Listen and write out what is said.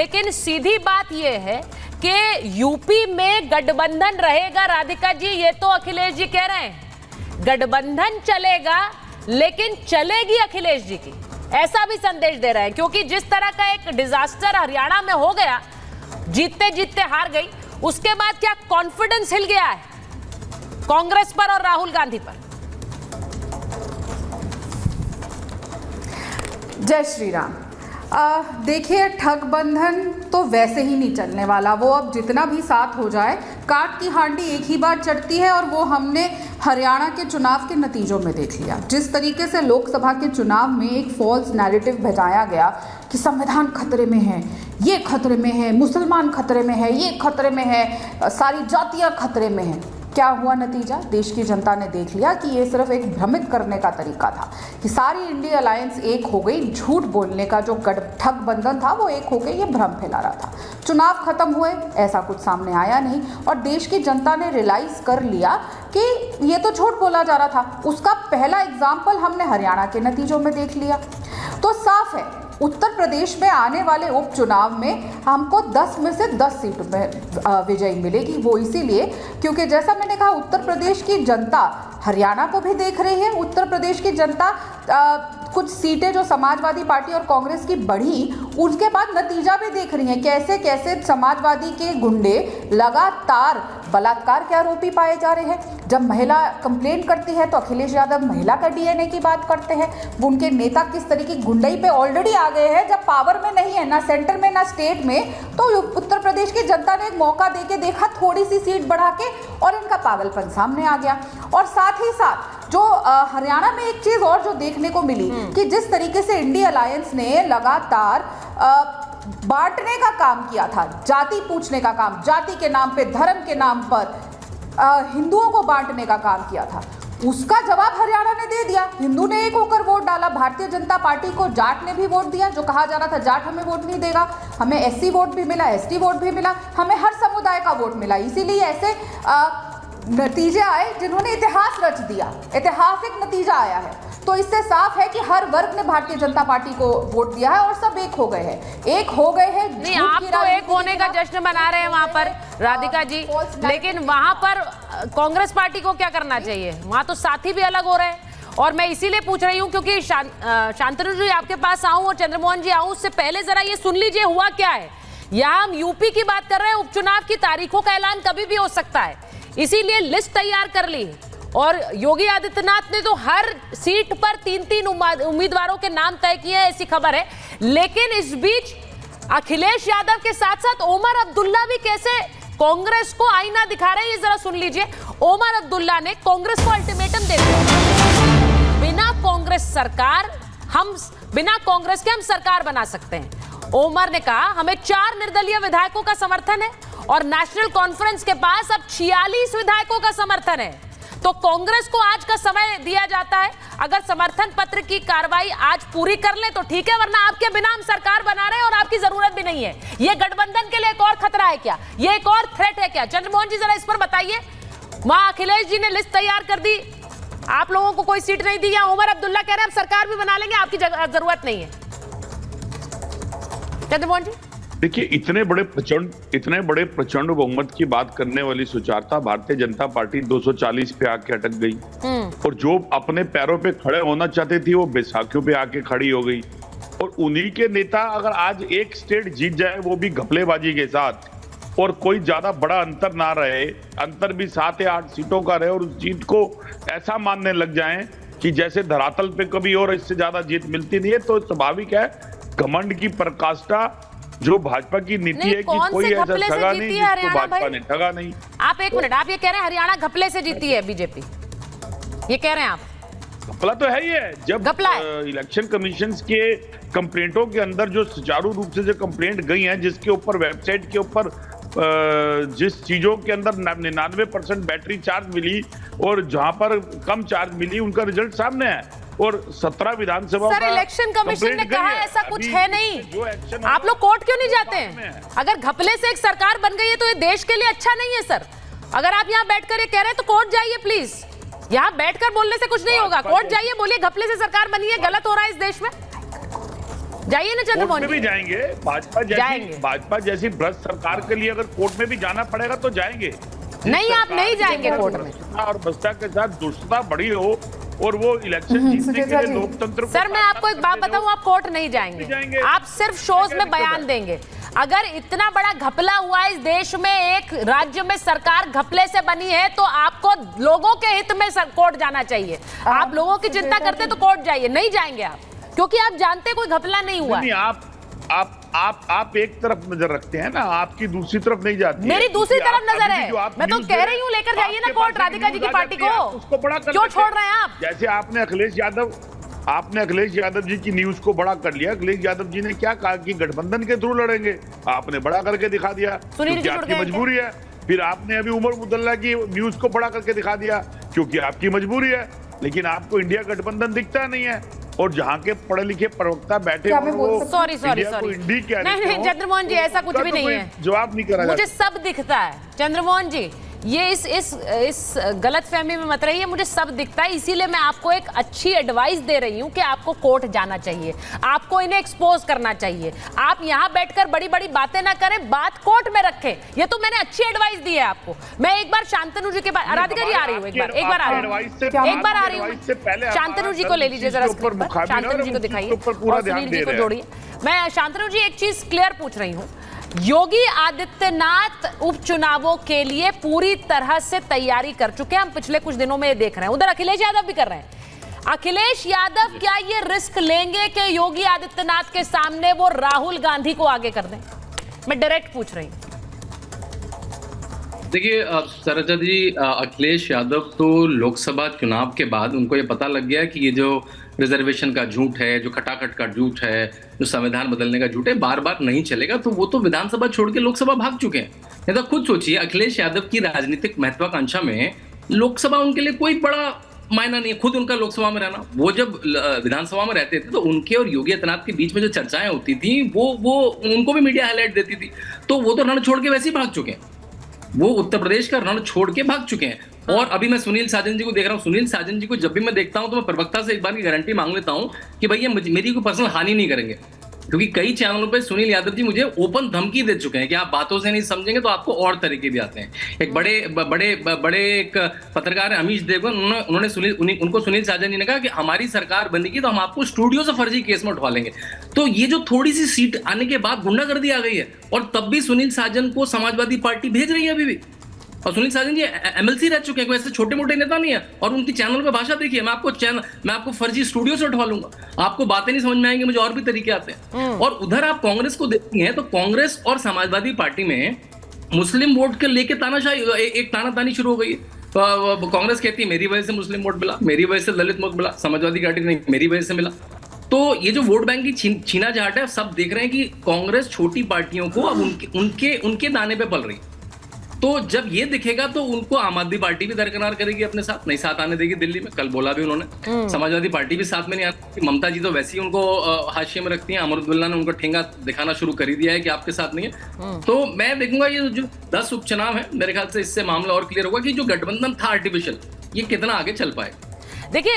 लेकिन सीधी बात यह है कि यूपी में गठबंधन रहेगा। राधिका जी, ये तो अखिलेश जी कह रहे हैं गठबंधन चलेगा, लेकिन चलेगी अखिलेश जी की, ऐसा भी संदेश दे रहे हैं। क्योंकि जिस तरह का एक डिजास्टर हरियाणा में हो गया, जीतते जीतते हार गई, उसके बाद क्या कॉन्फिडेंस हिल गया है कांग्रेस पर और राहुल गांधी पर। जय श्री राम। देखिए, ठगबंधन तो वैसे ही नहीं चलने वाला। वो अब जितना भी साथ हो जाए, काट की हांडी एक ही बार चढ़ती है। और वो हमने हरियाणा के चुनाव के नतीजों में देख लिया। जिस तरीके से लोकसभा के चुनाव में एक फॉल्स नैरेटिव भेजाया गया कि संविधान खतरे में है, ये खतरे में है, मुसलमान खतरे में है, ये खतरे में है, सारी जातियाँ खतरे में हैं। क्या हुआ नतीजा? देश की जनता ने देख लिया कि ये सिर्फ एक भ्रमित करने का तरीका था, कि सारी इंडिया अलायंस एक हो गई। झूठ बोलने का जो ठगबंधन था वो एक हो गई, ये भ्रम फैला रहा था। चुनाव खत्म हुए, ऐसा कुछ सामने आया नहीं, और देश की जनता ने रियलाइज कर लिया कि ये तो झूठ बोला जा रहा था। उसका पहला एग्जाम्पल हमने हरियाणा के नतीजों में देख लिया। तो साफ है, उत्तर प्रदेश में आने वाले उपचुनाव में हमको 10 में से 10 सीट में विजय मिलेगी। वो इसीलिए क्योंकि जैसा मैंने कहा, उत्तर प्रदेश की जनता हरियाणा को भी देख रही है। उत्तर प्रदेश की जनता कुछ सीटें जो समाजवादी पार्टी और कांग्रेस की बढ़ी, उसके बाद नतीजा भी देख रही है। कैसे कैसे समाजवादी के गुंडे लगातार बलात्कार के आरोपी पाए जा रहे हैं। जब महिला कंप्लेंट करती है तो अखिलेश यादव महिला का डीएनए की बात करते हैं। उनके नेता किस तरीके की गुंडई पे ऑलरेडी आ गए हैं। जब पावर में नहीं है, ना सेंटर में ना स्टेट में, तो उत्तर प्रदेश की जनता ने एक मौका देके देखा, थोड़ी सी सीट बढ़ा के, और इनका पागलपन सामने आ गया। और साथ ही साथ जो हरियाणा में एक चीज और जो देखने को मिली कि जिस तरीके से इंडिया अलायंस ने लगातार बांटने का काम किया था, जाति पूछने का काम, जाति के नाम पे, धर्म के नाम पर हिंदुओं को बांटने का काम किया था, उसका जवाब हरियाणा ने दे दिया। हिंदू ने एक होकर वोट डाला, भारतीय जनता पार्टी को जाट ने भी वोट दिया। जो कहा जा रहा था जाट हमें वोट नहीं देगा, हमें एससी वोट भी मिला, एसटी वोट भी मिला, हमें हर समुदाय का वोट मिला। इसीलिए ऐसे नतीजे आए जिन्होंने इतिहास रच दिया, ऐतिहासिक नतीजा आया है। तो इससे साफ है कि हर वर्ग ने भारतीय जनता पार्टी को वोट दिया है और सब एक हो गए हैं, एक हो गए हैं। नहीं, आप तो एक होने का जश्न मना रहे हैं वहां पर राधिका जी, लेकिन वहां पर कांग्रेस पार्टी को क्या करना चाहिए? वहां तो साथी भी अलग हो रहे हैं। और मैं इसीलिए पूछ रही हूँ क्योंकि शांतनु जी आपके पास आऊं और चंद्रमोहन जी आऊं, उससे पहले जरा ये सुन लीजिए हुआ क्या है। यहाँ हम यूपी की बात कर रहे हैं, उपचुनाव की तारीखों का ऐलान कभी भी हो सकता है, इसीलिए लिस्ट तैयार कर ली। और योगी आदित्यनाथ ने तो हर सीट पर 3-3 उम्मीदवारों के नाम तय किए हैं, ऐसी खबर है। लेकिन इस बीच अखिलेश यादव के साथ साथ ओमर अब्दुल्ला भी कैसे कांग्रेस को आईना दिखा रहे हैं, ये जरा सुन लीजिए। ओमर अब्दुल्ला ने कांग्रेस को अल्टीमेटम दे दिया, बिना कांग्रेस के हम सरकार बना सकते हैं। ओमर ने कहा हमें 4 निर्दलीय विधायकों का समर्थन है और नेशनल कॉन्फ्रेंस के पास अब 46 विधायकों का समर्थन है। तो कांग्रेस को आज का समय दिया जाता है, अगर समर्थन पत्र की कार्रवाई आज पूरी कर ले तो ठीक है, वरना आपके बिना हम सरकार बना रहे हैं और आपकी जरूरत भी नहीं है। ये गठबंधन के लिए एक और खतरा है क्या? ये एक और थ्रेट है क्या? चंद्रमोहन जी जरा इस पर बताइए। वहां अखिलेश जी ने लिस्ट तैयार कर दी, आप लोगों को कोई सीट नहीं दी, या उमर अब्दुल्ला कह रहे हैं हम सरकार भी बना लेंगे, आपकी जरूरत नहीं है। चंद्रमोहन जी देखिए, इतने बड़े प्रचंड बहुमत की बात करने वाली सुचारता भारतीय जनता पार्टी 240 पे आके अटक गई, और जो अपने पैरों पे खड़े होना चाहती थी वो बैसाखियों पे आके खड़ी हो गई। और उन्हीं के नेता अगर आज एक स्टेट जीत जाए, वो भी घपलेबाजी के साथ, और कोई ज्यादा बड़ा अंतर ना रहे, अंतर भी 7 या 8 सीटों का रहे, और उस जीत को ऐसा मानने लग जाएं कि जैसे धरातल पे कभी और इससे ज्यादा जीत मिलती नहीं है, तो स्वाभाविक है घमंड की पराकाष्ठा जो भाजपा की नीति है कि कोई ऐसा ठगा नहीं जिसको भाजपा ने ठगा नहीं। आप एक मिनट, आप ये कह रहे हैं हरियाणा घपले से जीती है बीजेपी, ये कह रहे हैं आप? घपला तो है ही है। जब इलेक्शन कमीशन के कंप्लेंटों के अंदर जो सुचारू रूप से जो कंप्लेंट गई है, जिसके ऊपर वेबसाइट के ऊपर जिस चीजों के अंदर 99% बैटरी चार्ज मिली और जहां पर कम चार्ज मिली, उनका रिजल्ट सामने है। और 17 विधानसभा सर, इलेक्शन कमीशन ने कहा ऐसा कुछ है नहीं। आप लोग कोर्ट क्यों नहीं जाते हैं? अगर घपले से एक सरकार बन गई है तो ये देश के लिए अच्छा नहीं है सर। अगर आप यहाँ बैठकर ये कह रहे हैं तो कोर्ट जाइए प्लीज। यहाँ बैठकर बोलने से कुछ नहीं होगा, कोर्ट जाइए, बोलिए घपले से सरकार बनी है, गलत हो रहा है इस देश में। जाइए ना कोर्ट चंद्रमोहन में भी जी। जाएंगे। जाएंगे। भाजपा जैसी भ्रष्ट सरकार के लिए अगर कोर्ट में भी जाना पड़ेगा तो जाएंगे। नहीं, आप नहीं जाएंगे कोर्ट में। और भ्रष्टा के साथ दुष्टता बड़ी हो और वो इलेक्शन जीतने के सुचेता लिए जी। लोकतंत्र को सर मैं आपको एक बात बताऊं, आप कोर्ट नहीं जाएंगे। जाएंगे, आप सिर्फ शोज में बयान देंगे। अगर इतना बड़ा घपला हुआ है इस देश में, एक राज्य में सरकार घपले से बनी है, तो आपको लोगों के हित में कोर्ट जाना चाहिए। आप लोगों की चिंता करते तो कोर्ट जाइए, नहीं जाएंगे आप, क्योंकि आप जानते कोई घपला नहीं हुआ। नहीं, आप एक तरफ नजर रखते हैं ना, आपकी दूसरी तरफ नहीं जाती। मेरी दूसरी तरफ नजर है, मैं तो कह रही हूँ लेकर जाइए ना आपके कोर्ट पास राधिका जी की न्यूज़ आ पार्टी जाती है, आप को। उसको बड़ा कर क्यों लेते छोड़ रहे हैं आप? जैसे आपने अखिलेश यादव जी की न्यूज को बड़ा कर लिया। अखिलेश यादव जी ने क्या कहा कि गठबंधन के थ्रू लड़ेंगे, आपने बड़ा करके दिखा दिया सुनील क्योंकि जी आपकी मजबूरी है। फिर आपने अभी उमर अब्दुल्ला की न्यूज को बड़ा करके दिखा दिया क्योंकि आपकी मजबूरी है। लेकिन आपको इंडिया गठबंधन दिखता नहीं है, और जहाँ के पढ़े लिखे प्रवक्ता बैठे क्या मैं बोल सकती सॉरी इंडिया को इंडी क्या नहीं देते हो, चंद्रमोहन जी, ऐसा कुछ उसका भी तो नहीं कोई है। जवाब नहीं करा मुझे जाता। सब दिखता है चंद्रमोहन जी, ये इस गलत फहमी में मत रहिए, मुझे सब दिखता है। इसीलिए मैं आपको एक अच्छी एडवाइस दे रही हूं कि आपको कोर्ट जाना चाहिए, आपको इन्हें एक्सपोज करना चाहिए। आप यहां बैठकर बड़ी बड़ी बातें ना करें, बात कोर्ट में रखें। ये तो मैंने अच्छी एडवाइस दी है आपको। मैं एक बार शांतनु जी के पास, राधिका जी आ रही हूँ, एक बार आ रही हूँ, शांतनु जी को ले लीजिए जरा स्क्रीन पर, शांतनु जी को दिखाइए और सुनील जी को जोड़िए। मैं शांतनु जी एक चीज क्लियर पूछ रही हूँ, योगी आदित्यनाथ उपचुनावों के लिए पूरी तरह से तैयारी कर चुके हैं, हम पिछले कुछ दिनों में ये देख रहे हैं। उधर अखिलेश यादव भी कर रहे हैं। अखिलेश यादव क्या ये रिस्क लेंगे कि योगी आदित्यनाथ के सामने वो राहुल गांधी को आगे कर दें? मैं डायरेक्ट पूछ रही हूं। देखिए सरोजा जी, अखिलेश यादव तो लोकसभा चुनाव के बाद उनको ये पता लग गया कि ये जो रिजर्वेशन का झूठ है, जो खटाखट का झूठ है, जो संविधान बदलने का झूठ है, बार बार नहीं चलेगा। तो वो तो विधानसभा छोड़ के लोकसभा भाग चुके हैं। ये तो खुद सोचिए, अखिलेश यादव की राजनीतिक महत्वाकांक्षा में लोकसभा उनके लिए कोई बड़ा मायना नहीं है। खुद उनका लोकसभा में रहना, वो जब विधानसभा में रहते थे तो उनके और योगी आदित्यनाथ के बीच में जो चर्चाएं होती थी वो उनको भी मीडिया हाईलाइट देती थी। तो वो तो रण छोड़ के वैसे ही भाग चुके हैं, वो उत्तर प्रदेश का रण छोड़ के भाग चुके हैं। और अभी मैं सुनील साजन जी को देख रहा हूँ। सुनील साजन जी को जब भी मैं देखता हूं तो मैं प्रवक्ता से एक बार की गारंटी मांग लेता हूं कि भैया मेरी कोई पर्सनल हानि नहीं करेंगे, क्योंकि कई चैनलों पे सुनील यादव जी मुझे ओपन धमकी दे चुके हैं कि आप बातों से नहीं समझेंगे तो आपको और तरीके भी आते हैं। एक बड़े एक पत्रकार अमीश देवगन, उनको सुनील साजन जी ने कहा कि हमारी सरकार बनेगी तो हम आपको स्टूडियो से फर्जी केस में उठवा लेंगे। तो ये जो थोड़ी सी सीट आने के बाद गुंडागर्दी आ गई है, और तब भी सुनील साजन को समाजवादी पार्टी भेज रही है अभी भी। और सुनील साजन जी एमएलसी रह चुके हैं, कोई ऐसे छोटे मोटे नेता नहीं है। और उनकी चैनल पे भाषा देखिए, मैं आपको फर्जी स्टूडियो से उठवा लूंगा, आपको बातें नहीं समझ में आएंगी, मुझे और भी तरीके आते हैं। और उधर आप कांग्रेस को देखती हैं तो कांग्रेस और समाजवादी पार्टी में मुस्लिम वोट के लेके तानाशाही, एक तानातानी शुरू हो गई है। कांग्रेस कहती है मेरी वजह से मुस्लिम वोट मिला, मेरी वजह से दलित वोट मिला, समाजवादी पार्टी नहीं, मेरी वजह से मिला। तो ये जो वोट बैंक की छीना झाट है, सब देख रहे हैं कि कांग्रेस छोटी पार्टियों को अब उनके दाने पे पल रही। तो जब ये दिखेगा तो उनको आम आदमी पार्टी भी दरकिनार करेगी अपने साथ, नहीं साथ आने देगी। दिल्ली में कल बोला भी उन्होंने, समाजवादी पार्टी भी साथ में नहीं आती। ममता जी तो वैसे ही उनको हाशिए में रखती हैं। अमर अब्दुल्ला ने उनको ठेंगा दिखाना शुरू कर ही दिया है कि आपके साथ नहीं है। तो मैं देखूंगा ये जो 10 उपचुनाव है, मेरे ख्याल से इससे मामला और क्लियर होगा कि जो गठबंधन था आर्टिफिशियल, ये कितना आगे चल पाए। देखिए